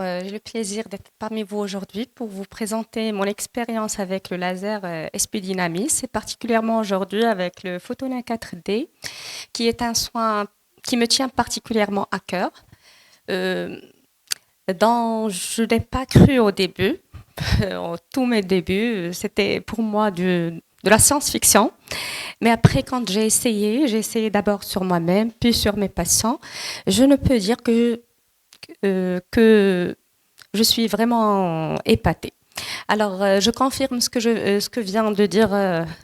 J'ai le plaisir d'être parmi vous aujourd'hui pour vous présenter mon expérience avec le laser SP Dynamis et particulièrement aujourd'hui avec le Photonin 4D qui est un soin qui me tient particulièrement à cœur, euh, dont je n'ai pas cru au début. Au tous mes débuts, c'était pour moi de la science-fiction. Mais après, quand j'ai essayé d'abord sur moi-même, puis sur mes patients, je ne peux dire que je suis vraiment épatée. Alors, je confirme ce que vient de dire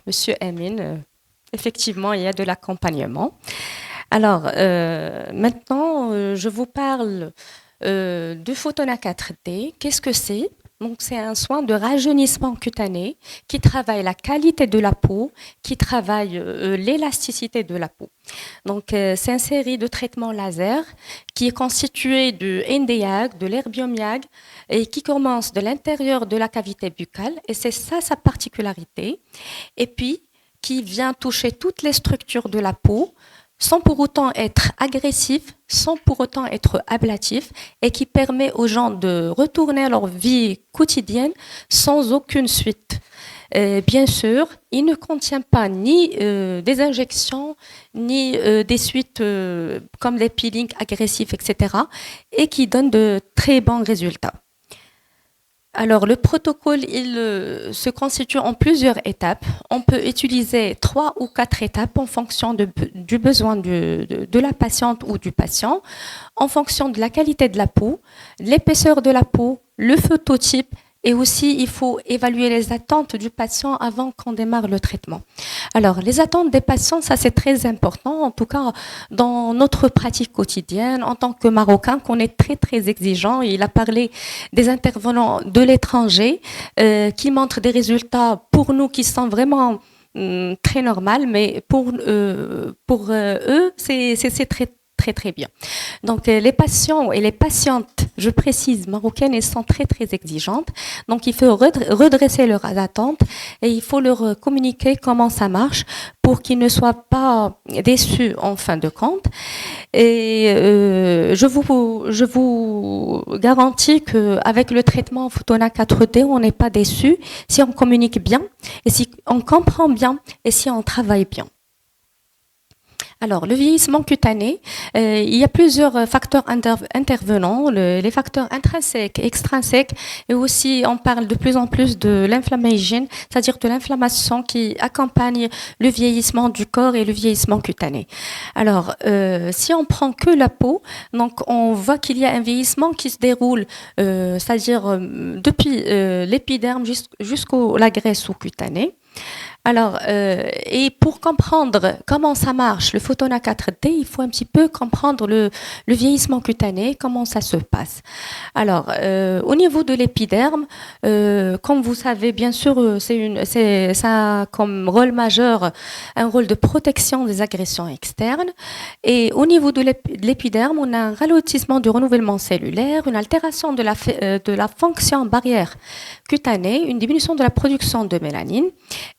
Monsieur Emin. Effectivement, il y a de l'accompagnement. Alors, maintenant, je vous parle du Photona 4D. Qu'est-ce que c'est? Donc, c'est un soin de rajeunissement cutané qui travaille la qualité de la peau, qui travaille l'élasticité de la peau. Donc, c'est une série de traitements laser qui est constitué de NDYAG, de l'herbium YAG, et qui commence de l'intérieur de la cavité buccale. Et c'est ça sa particularité. Et puis, qui vient toucher toutes les structures de la peau, sans pour autant être agressif, sans pour autant être ablatif, et qui permet aux gens de retourner à leur vie quotidienne sans aucune suite. Bien sûr, il ne contient pas ni des injections, ni des suites comme des peelings agressifs, etc., et qui donnent de très bons résultats. Alors, le protocole, il se constitue en plusieurs étapes. On peut utiliser 3 ou 4 étapes en fonction du besoin de la patiente ou du patient, en fonction de la qualité de la peau, l'épaisseur de la peau, le phototype. Et aussi, il faut évaluer les attentes du patient avant qu'on démarre le traitement. Alors, les attentes des patients, ça c'est très important, en tout cas dans notre pratique quotidienne, en tant que Marocain, qu'on est très très exigeant. Il a parlé des intervenants de l'étranger qui montrent des résultats pour nous qui sont vraiment très normaux, mais pour eux, c'est très très très bien. Donc les patients et les patientes, je précise, marocaines, elles sont très très exigeantes. Donc il faut redresser leurs attentes et il faut leur communiquer comment ça marche pour qu'ils ne soient pas déçus en fin de compte. Et je vous garantis qu'avec le traitement Photona 4D, on n'est pas déçu si on communique bien et si on comprend bien et si on travaille bien. Alors, le vieillissement cutané, il y a plusieurs facteurs intervenants, les facteurs intrinsèques, extrinsèques, et aussi on parle de plus en plus de l'inflammation, c'est-à-dire de l'inflammation qui accompagne le vieillissement du corps et le vieillissement cutané. Alors, si on prend que la peau, donc on voit qu'il y a un vieillissement qui se déroule, c'est-à-dire depuis l'épiderme jusqu'au la graisse sous-cutanée. Alors, et pour comprendre comment ça marche, le Photona 4D, il faut un petit peu comprendre le vieillissement cutané, comment ça se passe. Alors, au niveau de l'épiderme, comme vous savez, bien sûr, ça a comme rôle majeur un rôle de protection des agressions externes. Et au niveau de l'épiderme, on a un ralentissement du renouvellement cellulaire, une altération de la fonction barrière cutanée, une diminution de la production de mélanine.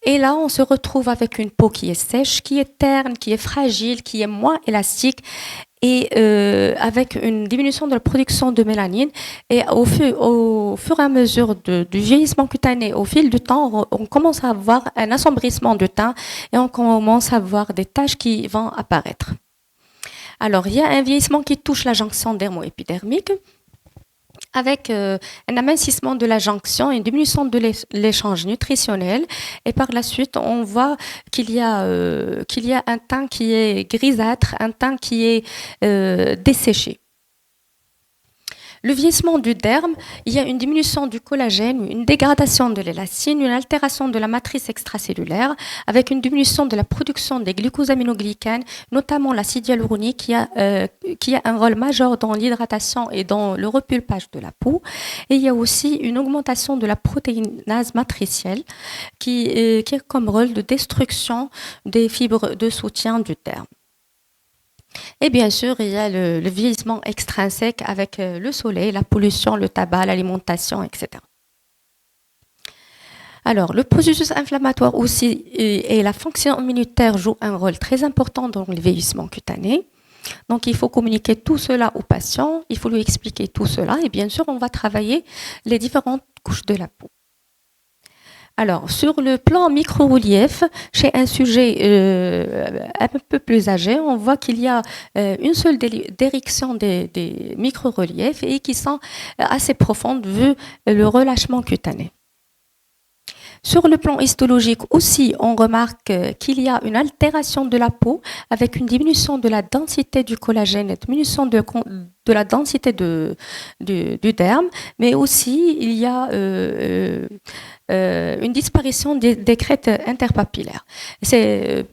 Et là, on se retrouve avec une peau qui est sèche, qui est terne, qui est fragile, qui est moins élastique et avec une diminution de la production de mélanine. Et au fur et à mesure du vieillissement cutané, au fil du temps, on commence à avoir un assombrissement de teint et on commence à voir des taches qui vont apparaître. Alors, il y a un vieillissement qui touche la jonction dermo-épidermique, avec un amincissement de la jonction et une diminution de l'échange nutritionnel. Et par la suite, on voit qu'il y a un teint qui est grisâtre, un teint qui est desséché. Le vieillissement du derme, il y a une diminution du collagène, une dégradation de l'élastine, une altération de la matrice extracellulaire, avec une diminution de la production des glucosaminoglycanes, notamment l'acide hyaluronique qui a un rôle majeur dans l'hydratation et dans le repulpage de la peau. Et il y a aussi une augmentation de la protéinase matricielle qui a comme rôle de destruction des fibres de soutien du derme. Et bien sûr, il y a le vieillissement extrinsèque avec le soleil, la pollution, le tabac, l'alimentation, etc. Alors, le processus inflammatoire aussi et la fonction immunitaire jouent un rôle très important dans le vieillissement cutané. Donc, il faut communiquer tout cela au patient, il faut lui expliquer tout cela et bien sûr, on va travailler les différentes couches de la peau. Alors, sur le plan micro-relief, chez un sujet un peu plus âgé, on voit qu'il y a une seule direction des micro-reliefs et qui sont assez profondes vu le relâchement cutané. Sur le plan histologique aussi, on remarque qu'il y a une altération de la peau avec une diminution de la densité du collagène, une diminution de la densité du derme, mais aussi il y a une disparition des crêtes interpapillaires. Ces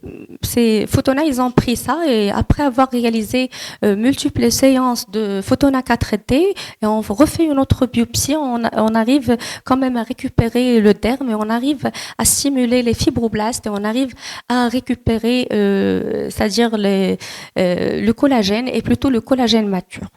Photona, ils ont pris ça et après avoir réalisé multiples séances de Photona 4D, et on refait une autre biopsie, on arrive quand même à récupérer le derme et on arrive à stimuler les fibroblastes et on arrive à récupérer, c'est-à-dire le collagène et plutôt le collagène mature.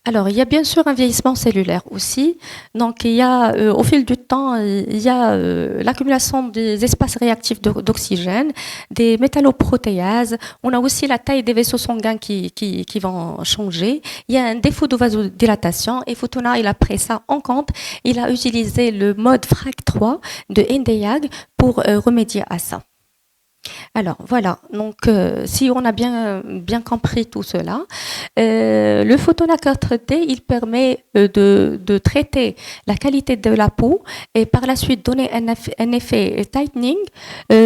Alors, il y a bien sûr un vieillissement cellulaire aussi. Donc, il y a, au fil du temps, il y a l'accumulation des espaces réactifs d'oxygène, des métalloprotéases. On a aussi la taille des vaisseaux sanguins qui vont changer. Il y a un défaut de vasodilatation. Et Photona, il a pris ça en compte. Il a utilisé le mode FRAC3 de NDIAG pour remédier à ça. Alors voilà, donc si on a bien compris tout cela, le Photona 4D, il permet de traiter la qualité de la peau et par la suite donner un effet tightening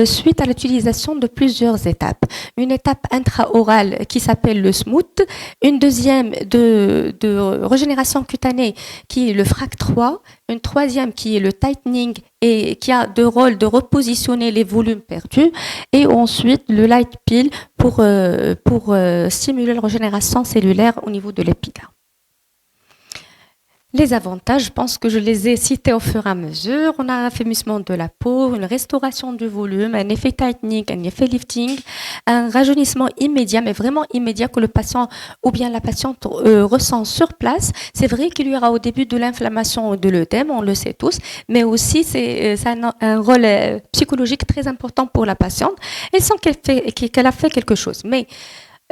suite à l'utilisation de plusieurs étapes. Une étape intraorale qui s'appelle le smooth, une deuxième de régénération cutanée qui est le FRAC3, une troisième qui est le tightening et qui a de rôle de repositionner les volumes perdus, et ensuite le light peel pour stimuler la régénération cellulaire au niveau de l'épiderme. Les avantages, je pense que je les ai cités au fur et à mesure. On a un affermissement de la peau, une restauration du volume, un effet tightening, un effet lifting, un rajeunissement immédiat, mais vraiment immédiat que le patient ou bien la patiente ressent sur place. C'est vrai qu'il y aura au début de l'inflammation ou de l'œdème, on le sait tous, mais aussi c'est un rôle psychologique très important pour la patiente. Elle sent qu'elle a fait quelque chose. Mais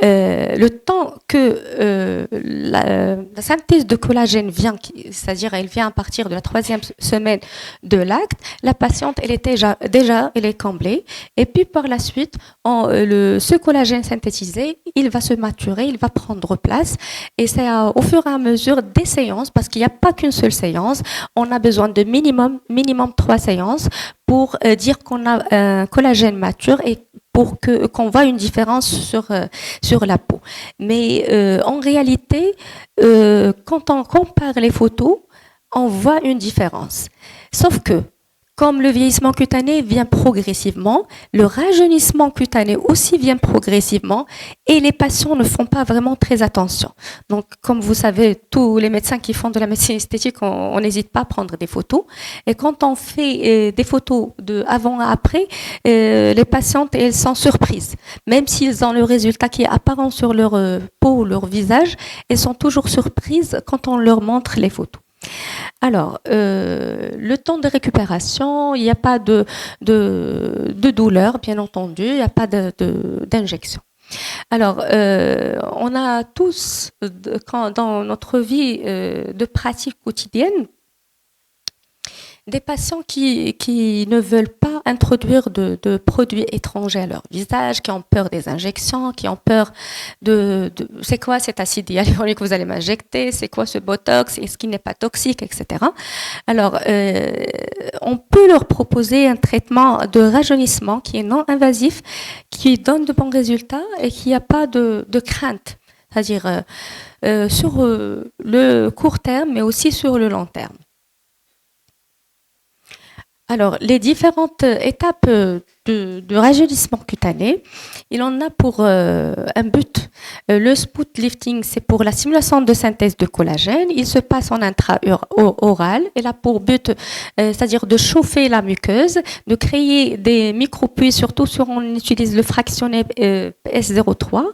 le temps que la synthèse de collagène vient, c'est-à-dire elle vient à partir de la 3e semaine de l'acte, la patiente elle est déjà elle est comblée et puis par la suite ce collagène synthétisé il va se maturer, il va prendre place et c'est au fur et à mesure des séances parce qu'il n'y a pas qu'une seule séance, on a besoin de minimum 3 séances pour dire qu'on a un collagène mature et pour qu'on voit une différence sur la peau. Mais en réalité, quand on compare les photos, on voit une différence. Sauf que, comme le vieillissement cutané vient progressivement, le rajeunissement cutané aussi vient progressivement et les patients ne font pas vraiment très attention. Donc, comme vous savez, tous les médecins qui font de la médecine esthétique, on n'hésite pas à prendre des photos. Et quand on fait des photos de avant et après, les patientes, elles sont surprises. Même s'ils ont le résultat qui est apparent sur leur peau ou leur visage, elles sont toujours surprises quand on leur montre les photos. Alors, le temps de récupération, il n'y a pas de douleur, bien entendu, il n'y a pas d'injection. Alors, on a tous, dans notre vie de pratique quotidienne, des patients qui ne veulent pas introduire de produits étrangers à leur visage, qui ont peur des injections, qui ont peur c'est quoi cet acide hyaluronique que vous allez m'injecter, c'est quoi ce botox, est-ce qu'il n'est pas toxique, etc. Alors, on peut leur proposer un traitement de rajeunissement qui est non invasif, qui donne de bons résultats et qui n'a pas de crainte, c'est-à-dire sur le court terme, mais aussi sur le long terme. Alors, les différentes étapes de rajeunissement cutané, il en a pour un but. Le smooth lifting, c'est pour la stimulation de synthèse de collagène. Il se passe en intra-oral. Il a pour but, c'est-à-dire de chauffer la muqueuse, de créer des micro-puits, surtout si on utilise le fractionné S03.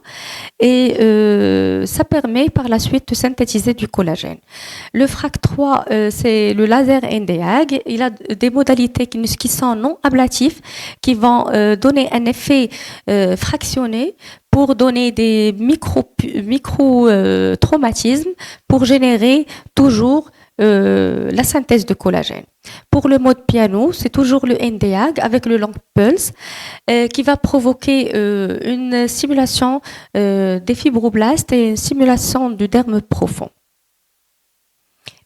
Et ça permet par la suite de synthétiser du collagène. Le FRAC3, c'est le laser NDIAG. Il a des modalités qui sont non ablatives, qui vont donner un effet fractionné pour donner des micro-traumatismes pour générer toujours la synthèse de collagène. Pour le mode piano, c'est toujours le NDAG avec le long pulse qui va provoquer une simulation des fibroblastes et une simulation du derme profond.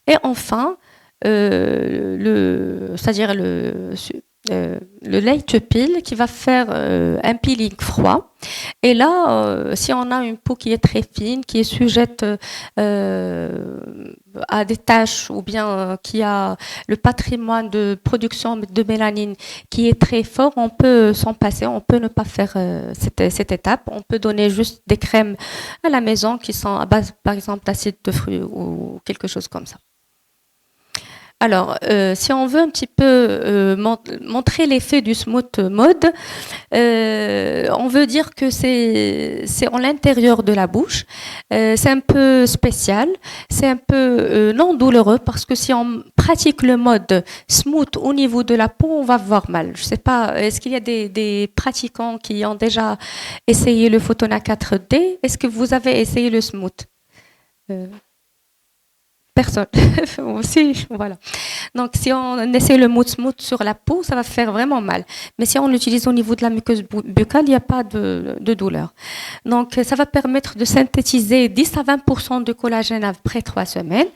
Et enfin, c'est-à-dire le light peel qui va faire un peeling froid. Et là, si on a une peau qui est très fine, qui est sujette à des taches ou bien qui a le patrimoine de production de mélanine qui est très fort, on peut s'en passer, on peut ne pas faire cette étape. On peut donner juste des crèmes à la maison qui sont à base, par exemple, d'acide de fruits ou quelque chose comme ça. Alors, si on veut un petit peu montrer l'effet du smooth mode, on veut dire que c'est en l'intérieur de la bouche. C'est un peu spécial, c'est un peu non douloureux parce que si on pratique le mode smooth au niveau de la peau, on va voir mal. Je ne sais pas, est-ce qu'il y a des pratiquants qui ont déjà essayé le Photona 4D? Est-ce que vous avez essayé le smooth? Personne. Aussi, voilà. Donc, si on essaie le mode smooth sur la peau, ça va faire vraiment mal. Mais si on l'utilise au niveau de la muqueuse buccale, il n'y a pas de douleur. Donc, ça va permettre de synthétiser 10 à 20% de collagène après 3 semaines.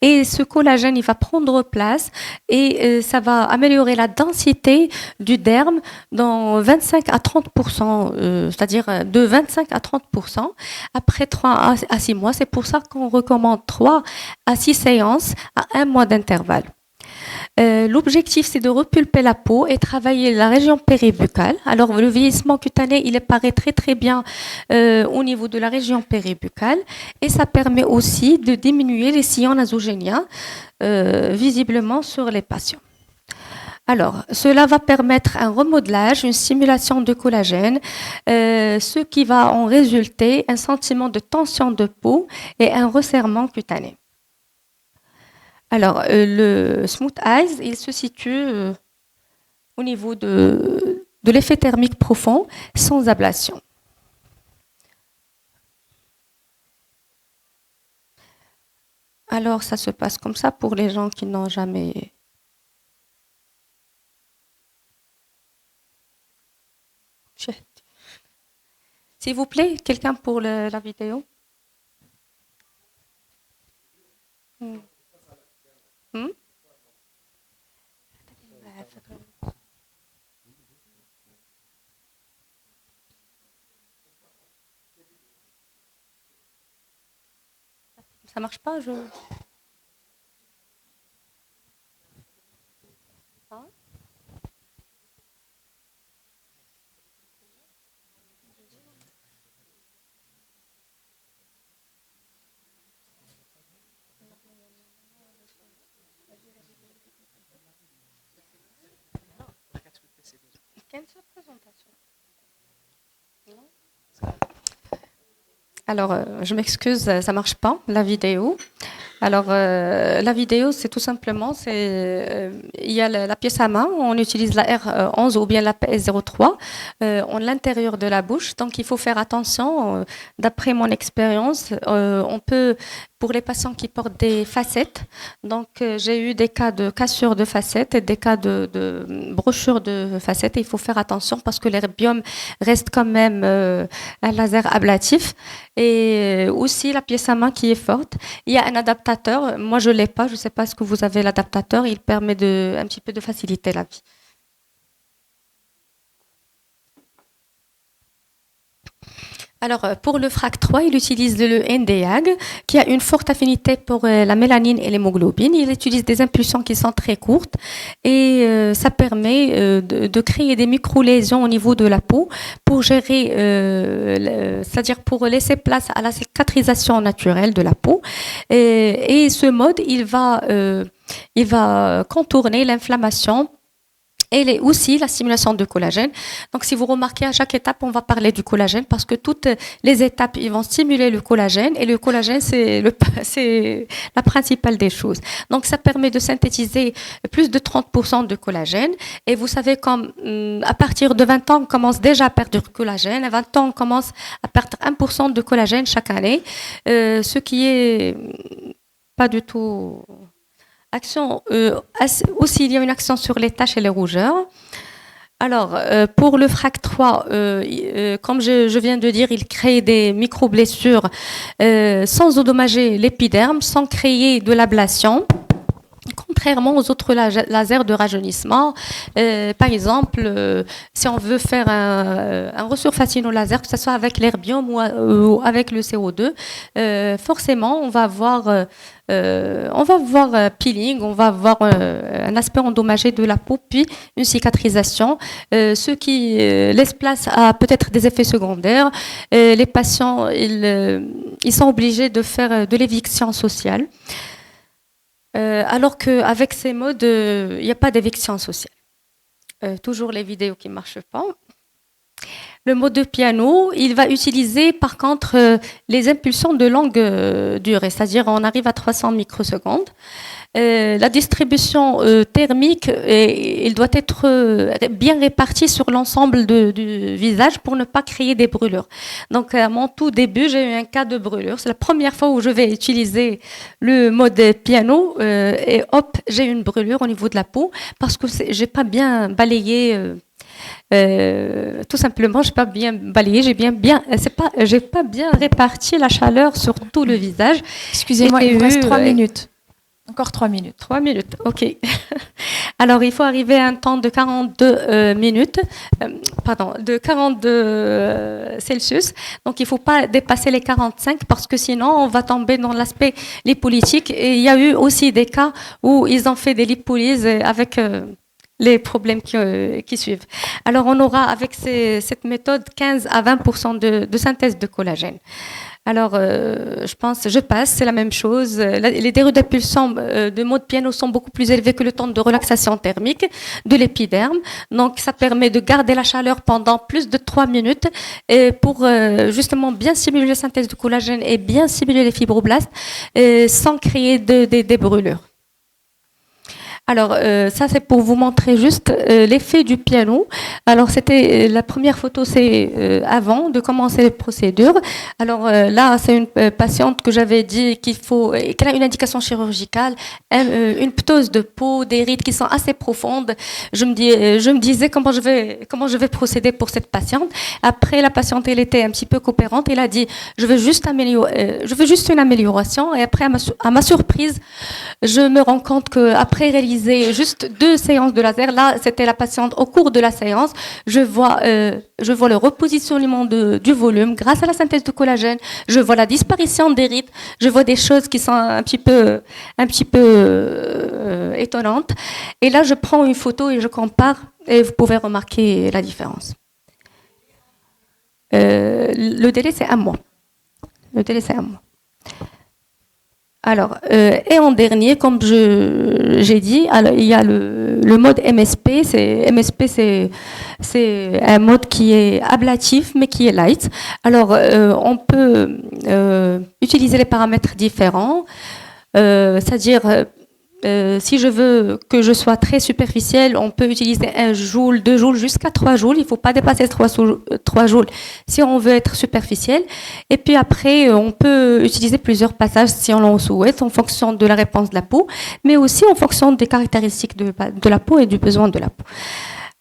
Et ce collagène, il va prendre place et ça va améliorer la densité du derme dans 25 à 30%, c'est-à-dire de 25 à 30% après 3 à 6 mois. C'est pour ça qu'on recommande 3 à 6 séances à 1 mois d'intervalle. L'objectif, c'est de repulper la peau et travailler la région péribuccale. Alors, le vieillissement cutané, il apparaît très très bien au niveau de la région péribuccale et ça permet aussi de diminuer les sillons nasogéniens visiblement sur les patients. Alors, cela va permettre un remodelage, une stimulation de collagène, ce qui va en résulter un sentiment de tension de peau et un resserrement cutané. Alors, le Smooth Eyes, il se situe au niveau de l'effet thermique profond sans ablation. Alors, ça se passe comme ça pour les gens qui n'ont jamais... S'il vous plaît, quelqu'un pour la vidéo? Ça marche pas, je... Hein? Quelle présentation? Non? Alors, je m'excuse, ça marche pas, la vidéo. Alors, la vidéo, c'est tout simplement, il y a la pièce à main, on utilise la R11 ou bien la PS03 en l'intérieur de la bouche. Donc, il faut faire attention. D'après mon expérience, on peut, pour les patients qui portent des facettes, donc j'ai eu des cas de cassure de facettes et des cas de brochure de facettes. Et il faut faire attention parce que l'herbium reste quand même un laser ablatif. Et aussi la pièce à main qui est forte. Il y a un adaptateur. Moi, je ne l'ai pas. Je ne sais pas ce que vous avez, l'adaptateur. Il permet un petit peu de faciliter la vie. Alors, pour le FRAC 3, il utilise le NDAG, qui a une forte affinité pour la mélanine et l'hémoglobine. Il utilise des impulsions qui sont très courtes et ça permet de créer des micro-lésions au niveau de la peau pour gérer, c'est-à-dire pour laisser place à la cicatrisation naturelle de la peau. Et ce mode, il va contourner l'inflammation Et aussi la stimulation de collagène. Donc, si vous remarquez, à chaque étape, on va parler du collagène parce que toutes les étapes, ils vont stimuler le collagène et le collagène, c'est la principale des choses. Donc, ça permet de synthétiser plus de 30% de collagène. Et vous savez, comme à partir de 20 ans, on commence déjà à perdre du collagène. À 20 ans, on commence à perdre 1% de collagène chaque année, ce qui est pas du tout... Action, aussi, il y a une action sur les taches et les rougeurs. Alors, pour le FRAC3, comme je viens de dire, il crée des micro-blessures sans endommager l'épiderme, sans créer de l'ablation. Contrairement aux autres lasers de rajeunissement, par exemple, si on veut faire un resurfacing au laser, que ce soit avec l'herbium ou avec le CO2, forcément, on va avoir peeling, on va avoir un aspect endommagé de la peau, puis une cicatrisation, ce qui laisse place à peut-être des effets secondaires. Les patients, ils sont obligés de faire de l'éviction sociale. Alors qu'avec ces modes, il n'y a pas d'éviction sociale. Toujours les vidéos qui ne marchent pas. Le mode de piano, il va utiliser par contre les impulsions de longue durée, c'est-à-dire on arrive à 300 microsecondes. La distribution thermique, il doit être bien réparti sur l'ensemble du visage pour ne pas créer des brûlures. Donc, à mon tout début, j'ai eu un cas de brûlure. C'est la première fois où je vais utiliser le mode piano et hop, j'ai une brûlure au niveau de la peau parce que j'ai pas bien balayé. Tout simplement, j'ai pas bien balayé, j'ai pas bien réparti la chaleur sur tout le visage. Excusez-moi, il vous reste 3 minutes. Encore 3 minutes. 3 minutes, ok. Alors, il faut arriver à un temps de 42 minutes, de 42 Celsius. Donc, il ne faut pas dépasser les 45 parce que sinon, on va tomber dans l'aspect lipolytique. Et il y a eu aussi des cas où ils ont fait des lipolyses avec les problèmes qui suivent. Alors, on aura avec cette méthode 15 à 20% de synthèse de collagène. Alors, je passe, c'est la même chose. Les dérivés d'impulsion de mode piano sont beaucoup plus élevés que le temps de relaxation thermique de l'épiderme. Donc, ça permet de garder la chaleur pendant plus de 3 minutes et pour justement bien stimuler la synthèse de collagène et bien stimuler les fibroblastes sans créer des brûlures. Alors, ça, c'est pour vous montrer juste l'effet du piano. Alors, c'était la première photo, c'est avant de commencer les procédures. Alors, là, c'est une patiente que j'avais dit qu'elle a une indication chirurgicale, une ptose de peau, des rides qui sont assez profondes. Je me disais comment je vais procéder pour cette patiente. Après, la patiente, elle était un petit peu coopérante. Elle a dit, je veux juste une amélioration. Et après, à ma surprise, je me rends compte qu'après réaliser juste 2 séances de laser. Là, c'était la patiente au cours de la séance. Je vois le repositionnement du volume grâce à la synthèse de collagène. Je vois la disparition des rides. Je vois des choses qui sont un petit peu étonnantes. Et là, je prends une photo et je compare et vous pouvez remarquer la différence. Le délai, c'est 1 mois. Alors, et en dernier, comme j'ai dit, alors, il y a le mode MSP. MSP, c'est un mode qui est ablatif, mais qui est light. Alors, on peut utiliser les paramètres différents, c'est-à-dire si je veux que je sois très superficielle, on peut utiliser 1 joule, 2 joules, jusqu'à 3 joules. Il ne faut pas dépasser 3 joules si on veut être superficielle. Et puis après, on peut utiliser plusieurs passages si on le souhaite, en fonction de la réponse de la peau, mais aussi en fonction des caractéristiques de la peau et du besoin de la peau.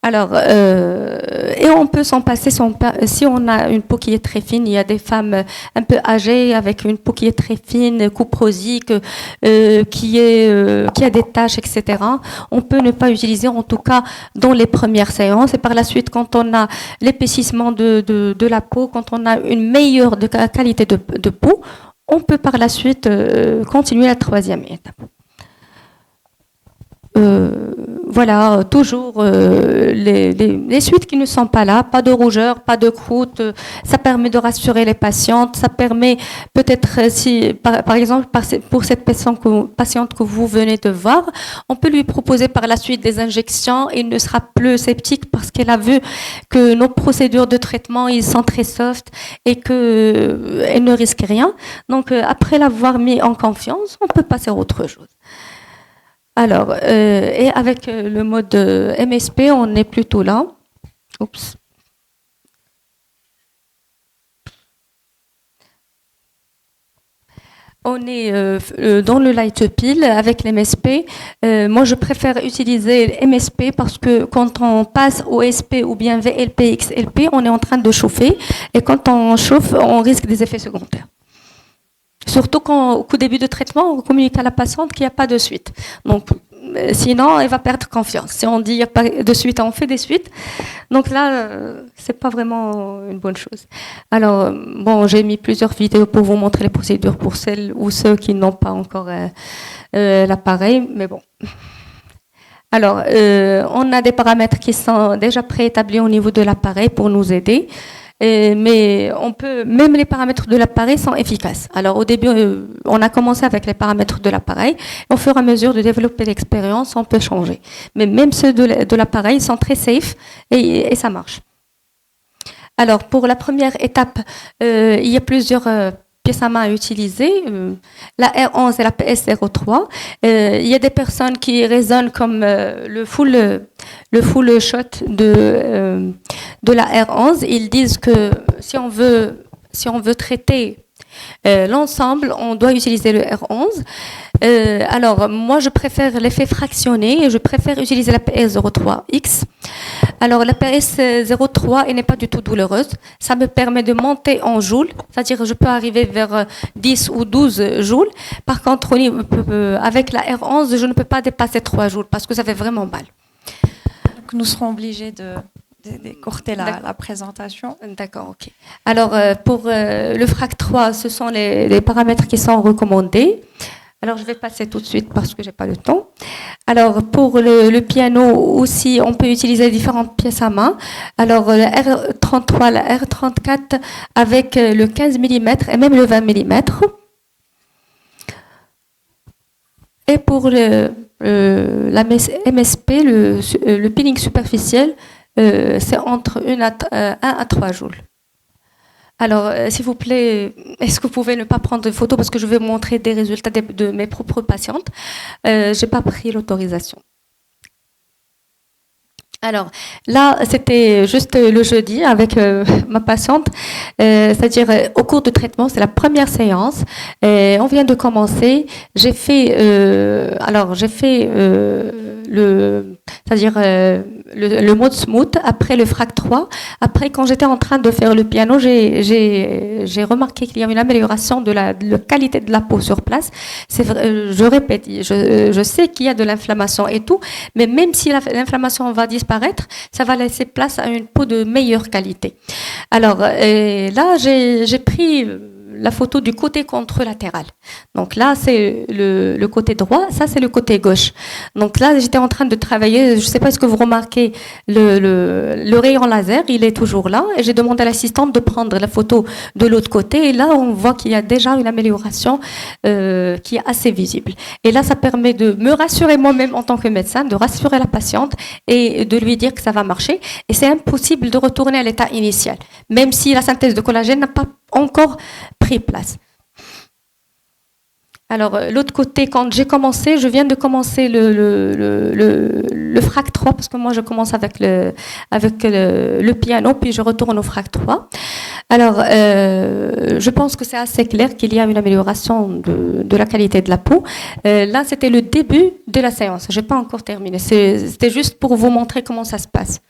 Alors, et on peut s'en passer si on a une peau qui est très fine. Il y a des femmes un peu âgées avec une peau qui est très fine, cuprosique, qui a des taches, etc. On peut ne pas utiliser, en tout cas dans les premières séances. Et par la suite, quand on a l'épaississement de la peau, quand on a une meilleure qualité de peau, on peut par la suite continuer la 3e étape. voilà, toujours les suites qui ne sont pas là, pas de rougeur, pas de croûte. Ça permet de rassurer les patientes. Ça permet peut-être, si par exemple, pour cette patiente que vous venez de voir, on peut lui proposer par la suite des injections. Il ne sera plus sceptique parce qu'elle a vu que nos procédures de traitement, ils sont très soft et qu'elle ne risque rien. Donc, après l'avoir mis en confiance, on peut passer à autre chose. Alors, et avec le mode MSP, on est plutôt là. Oups. On est dans le light peel avec l'MSP. Moi, je préfère utiliser l'MSP parce que quand on passe au SP ou bien VLP, XLP, on est en train de chauffer. Et quand on chauffe, on risque des effets secondaires. Surtout qu'au début de traitement, on communique à la patiente qu'il n'y a pas de suite. Donc, sinon, elle va perdre confiance. Si on dit qu'il n'y a pas de suite, on fait des suites. Donc là, c'est pas vraiment une bonne chose. Alors, bon, j'ai mis plusieurs vidéos pour vous montrer les procédures pour celles ou ceux qui n'ont pas encore l'appareil, mais bon. Alors, on a des paramètres qui sont déjà préétablis au niveau de l'appareil pour nous aider. Mais même les paramètres de l'appareil sont efficaces. Alors au début, on a commencé avec les paramètres de l'appareil. Au fur et à mesure de développer l'expérience, on peut changer. Mais même ceux de l'appareil sont très safe et ça marche. Alors pour la première étape, il y a plusieurs pièces à main à utiliser, la R11 et la PS03. Il y a des personnes qui raisonnent comme le full shot de la R11. Ils disent que si on veut traiter l'ensemble, on doit utiliser le R11. Alors, moi, je préfère l'effet fractionné et je préfère utiliser la PS03X. Alors, la PS03, elle n'est pas du tout douloureuse. Ça me permet de monter en joules, c'est-à-dire je peux arriver vers 10 ou 12 joules. Par contre, avec la R11, je ne peux pas dépasser 3 joules parce que ça fait vraiment mal. Donc, nous serons obligés d'écourter la présentation. D'accord, ok. Alors, pour le FRAC 3, ce sont les paramètres qui sont recommandés. Alors, je vais passer tout de suite parce que j'ai pas le temps. Alors, pour le piano aussi, on peut utiliser différentes pièces à main. Alors, la R33, la R34 avec le 15 mm et même le 20 mm. Et pour la MSP, le peeling superficiel, c'est entre 1 à 3 joules. Alors, s'il vous plaît, est-ce que vous pouvez ne pas prendre de photos parce que je vais vous montrer des résultats de mes propres patientes. Je n'ai pas pris l'autorisation. Alors, là, c'était juste le jeudi avec ma patiente, c'est-à-dire au cours de traitement, c'est la première séance. On vient de commencer. J'ai fait le mode smooth, après le FRAC 3. Après, quand j'étais en train de faire le piano, j'ai remarqué qu'il y a une amélioration de la qualité de la peau sur place. C'est vrai, je répète, je sais qu'il y a de l'inflammation et tout, mais même si l'inflammation va disparaître, ça va laisser place à une peau de meilleure qualité. Alors là, j'ai pris la photo du côté contrelatéral. Donc là, c'est le côté droit, ça c'est le côté gauche. Donc là, j'étais en train de travailler, je ne sais pas ce que vous remarquez, le rayon laser, il est toujours là, et j'ai demandé à l'assistante de prendre la photo de l'autre côté, et là, on voit qu'il y a déjà une amélioration qui est assez visible. Et là, ça permet de me rassurer moi-même en tant que médecin, de rassurer la patiente et de lui dire que ça va marcher. Et c'est impossible de retourner à l'état initial, même si la synthèse de collagène n'a pas encore pris place. Alors, l'autre côté, quand j'ai commencé, je viens de commencer le FRAC 3, parce que moi, je commence avec le piano, puis je retourne au FRAC 3. Alors, je pense que c'est assez clair qu'il y a une amélioration de la qualité de la peau. Là, c'était le début de la séance. Je n'ai pas encore terminé. C'était juste pour vous montrer comment ça se passe.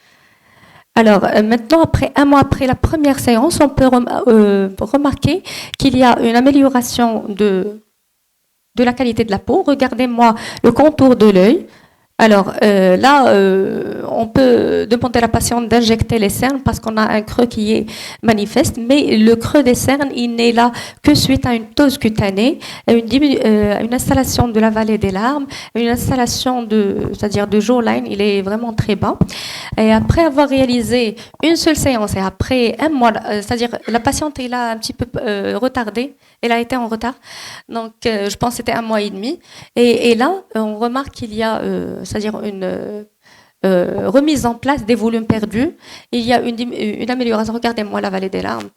Alors, maintenant, un mois après la première séance, on peut remarquer qu'il y a une amélioration de la qualité de la peau. Regardez-moi le contour de l'œil. Alors là, on peut demander à la patiente d'injecter les cernes parce qu'on a un creux qui est manifeste, mais le creux des cernes, il n'est là que suite à une ptose cutanée, à une installation de la vallée des larmes, une installation c'est-à-dire de jawline, il est vraiment très bas. Et après avoir réalisé une seule séance et après un mois, c'est-à-dire la patiente est là un petit peu retardée, elle a été en retard, donc je pense que c'était 1 mois et demi. Et là, on remarque qu'il y a, c'est-à-dire une remise en place des volumes perdus. Il y a une amélioration. Regardez-moi la vallée des larmes.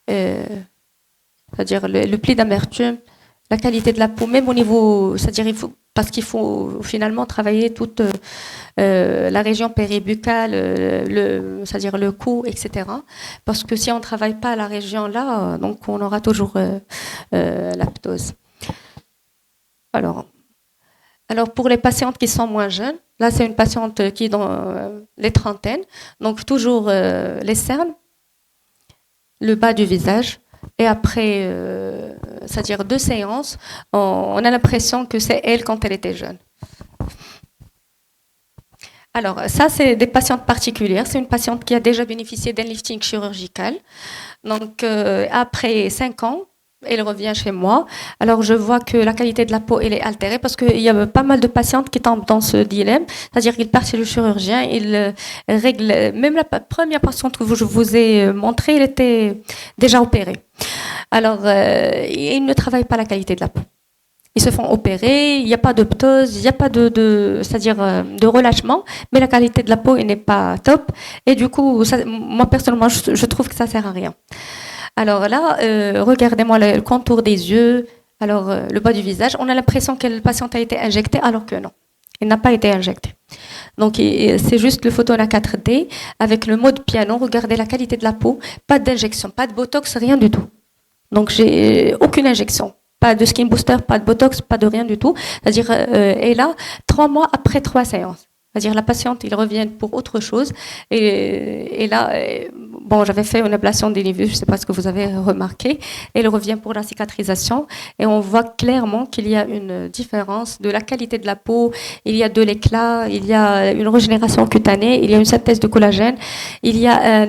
C'est-à-dire le pli d'amertume, la qualité de la peau, même au niveau, c'est-à-dire parce qu'il faut finalement travailler toute la région péribuccale, c'est-à-dire le cou, etc. Parce que si on ne travaille pas la région là, donc on aura toujours la ptose. Alors pour les patientes qui sont moins jeunes, là c'est une patiente qui est dans les trentaines, donc toujours les cernes, le bas du visage, et après, c'est-à-dire 2 séances, on a l'impression que c'est elle quand elle était jeune. Alors ça c'est des patientes particulières, c'est une patiente qui a déjà bénéficié d'un lifting chirurgical, donc après 5 ans, elle revient chez moi. Alors, je vois que la qualité de la peau, elle est altérée parce qu'il y a pas mal de patientes qui tombent dans ce dilemme. C'est-à-dire qu'ils partent chez le chirurgien, ils règlent... Même la première patiente que je vous ai montrée, elle était déjà opérée. Alors, ils ne travaillent pas la qualité de la peau. Ils se font opérer, il n'y a pas de ptose, il n'y a pas c'est-à-dire de relâchement, mais la qualité de la peau, elle n'est pas top. Et du coup, moi, personnellement, je trouve que ça ne sert à rien. Alors là, regardez-moi le contour des yeux, alors le bas du visage. On a l'impression que le patient a été injecté, alors que non, il n'a pas été injecté. Donc c'est juste le Photona 4D avec le mode piano. Regardez la qualité de la peau, pas d'injection, pas de botox, rien du tout. Donc j'ai aucune injection, pas de skin booster, pas de botox, pas de rien du tout. C'est-à-dire, et là, 3 mois après 3 séances. C'est-à-dire la patiente, ils reviennent pour autre chose. Et là, bon, j'avais fait une ablation des névus, je ne sais pas ce que vous avez remarqué. Elle revient pour la cicatrisation. Et on voit clairement qu'il y a une différence de la qualité de la peau. Il y a de l'éclat, il y a une régénération cutanée, il y a une synthèse de collagène. Il y a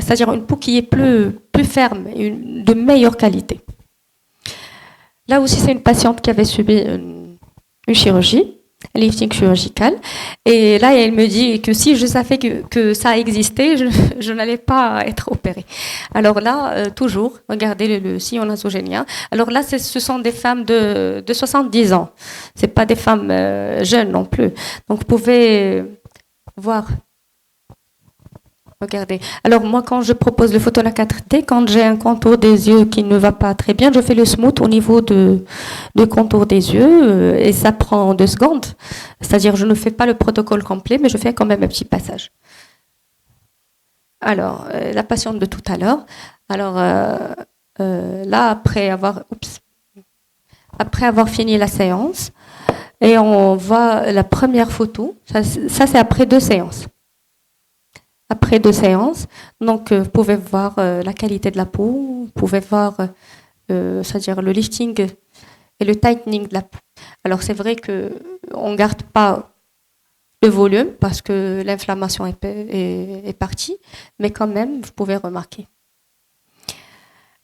c'est-à-dire une peau qui est plus ferme, de meilleure qualité. Là aussi, c'est une patiente qui avait subi une chirurgie. Lifting chirurgical. Et là, elle me dit que si je savais que ça existait, je n'allais pas être opérée. Alors là, toujours, regardez le sillon nasogénien. Alors là, ce sont des femmes de 70 ans. Ce pas des femmes jeunes non plus. Donc, vous pouvez voir. Regardez. Alors moi, quand je propose le Photona 4D, quand j'ai un contour des yeux qui ne va pas très bien, je fais le smooth au niveau de contour des yeux et ça prend 2 secondes. C'est-à-dire, je ne fais pas le protocole complet, mais je fais quand même un petit passage. Alors, la patiente de tout à l'heure. Alors là, après avoir fini la séance, et on voit la première photo. Ça c'est après 2 séances. Après 2 séances, donc vous pouvez voir la qualité de la peau, vous pouvez voir, c'est-à-dire le lifting et le tightening de la peau. Alors c'est vrai qu'on ne garde pas le volume parce que l'inflammation est partie, mais quand même, vous pouvez remarquer.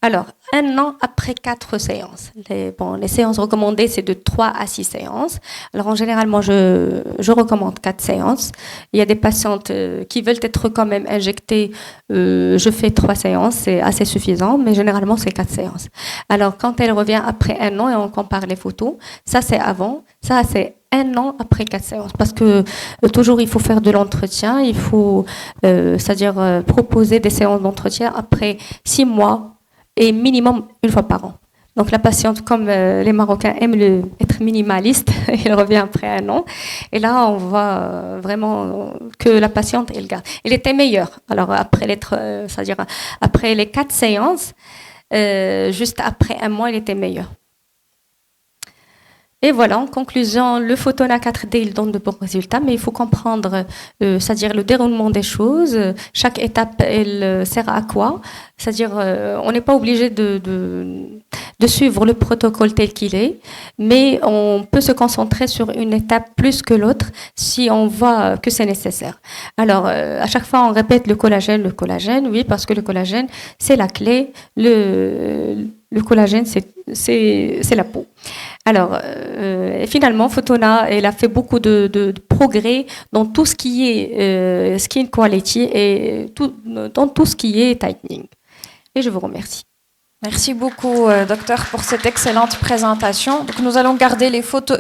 Alors, 1 an après 4 séances. Les séances recommandées, c'est de 3 à 6 séances. Alors, en général, moi, je recommande 4 séances. Il y a des patientes qui veulent être quand même injectées. Je fais 3 séances, c'est assez suffisant, mais généralement, c'est 4 séances. Alors, quand elle revient après 1 an et on compare les photos, ça, c'est avant. Ça, c'est 1 an après 4 séances. Parce que toujours, il faut faire de l'entretien. Il faut, c'est-à-dire proposer des séances d'entretien après 6 mois. Et minimum 1 fois par an. Donc la patiente, comme les Marocains aiment être minimalistes, elle revient après 1 an. Et là, on voit vraiment que la patiente, elle garde. Elle était meilleure. Alors c'est-à-dire après les 4 séances, juste après 1 mois, elle était meilleure. Et voilà, en conclusion, le Photona 4D, il donne de bons résultats, mais il faut comprendre, c'est-à-dire le déroulement des choses. Chaque étape, elle sert à quoi? C'est-à-dire, on n'est pas obligé de suivre le protocole tel qu'il est, mais on peut se concentrer sur une étape plus que l'autre si on voit que c'est nécessaire. Alors, à chaque fois, on répète le collagène, oui, parce que le collagène, c'est la clé. Le collagène, c'est la peau. Alors, finalement, Photona, elle a fait beaucoup de progrès dans tout ce qui est skin quality et dans tout ce qui est tightening. Et je vous remercie. Merci beaucoup, docteur, pour cette excellente présentation. Donc, nous allons garder les photos.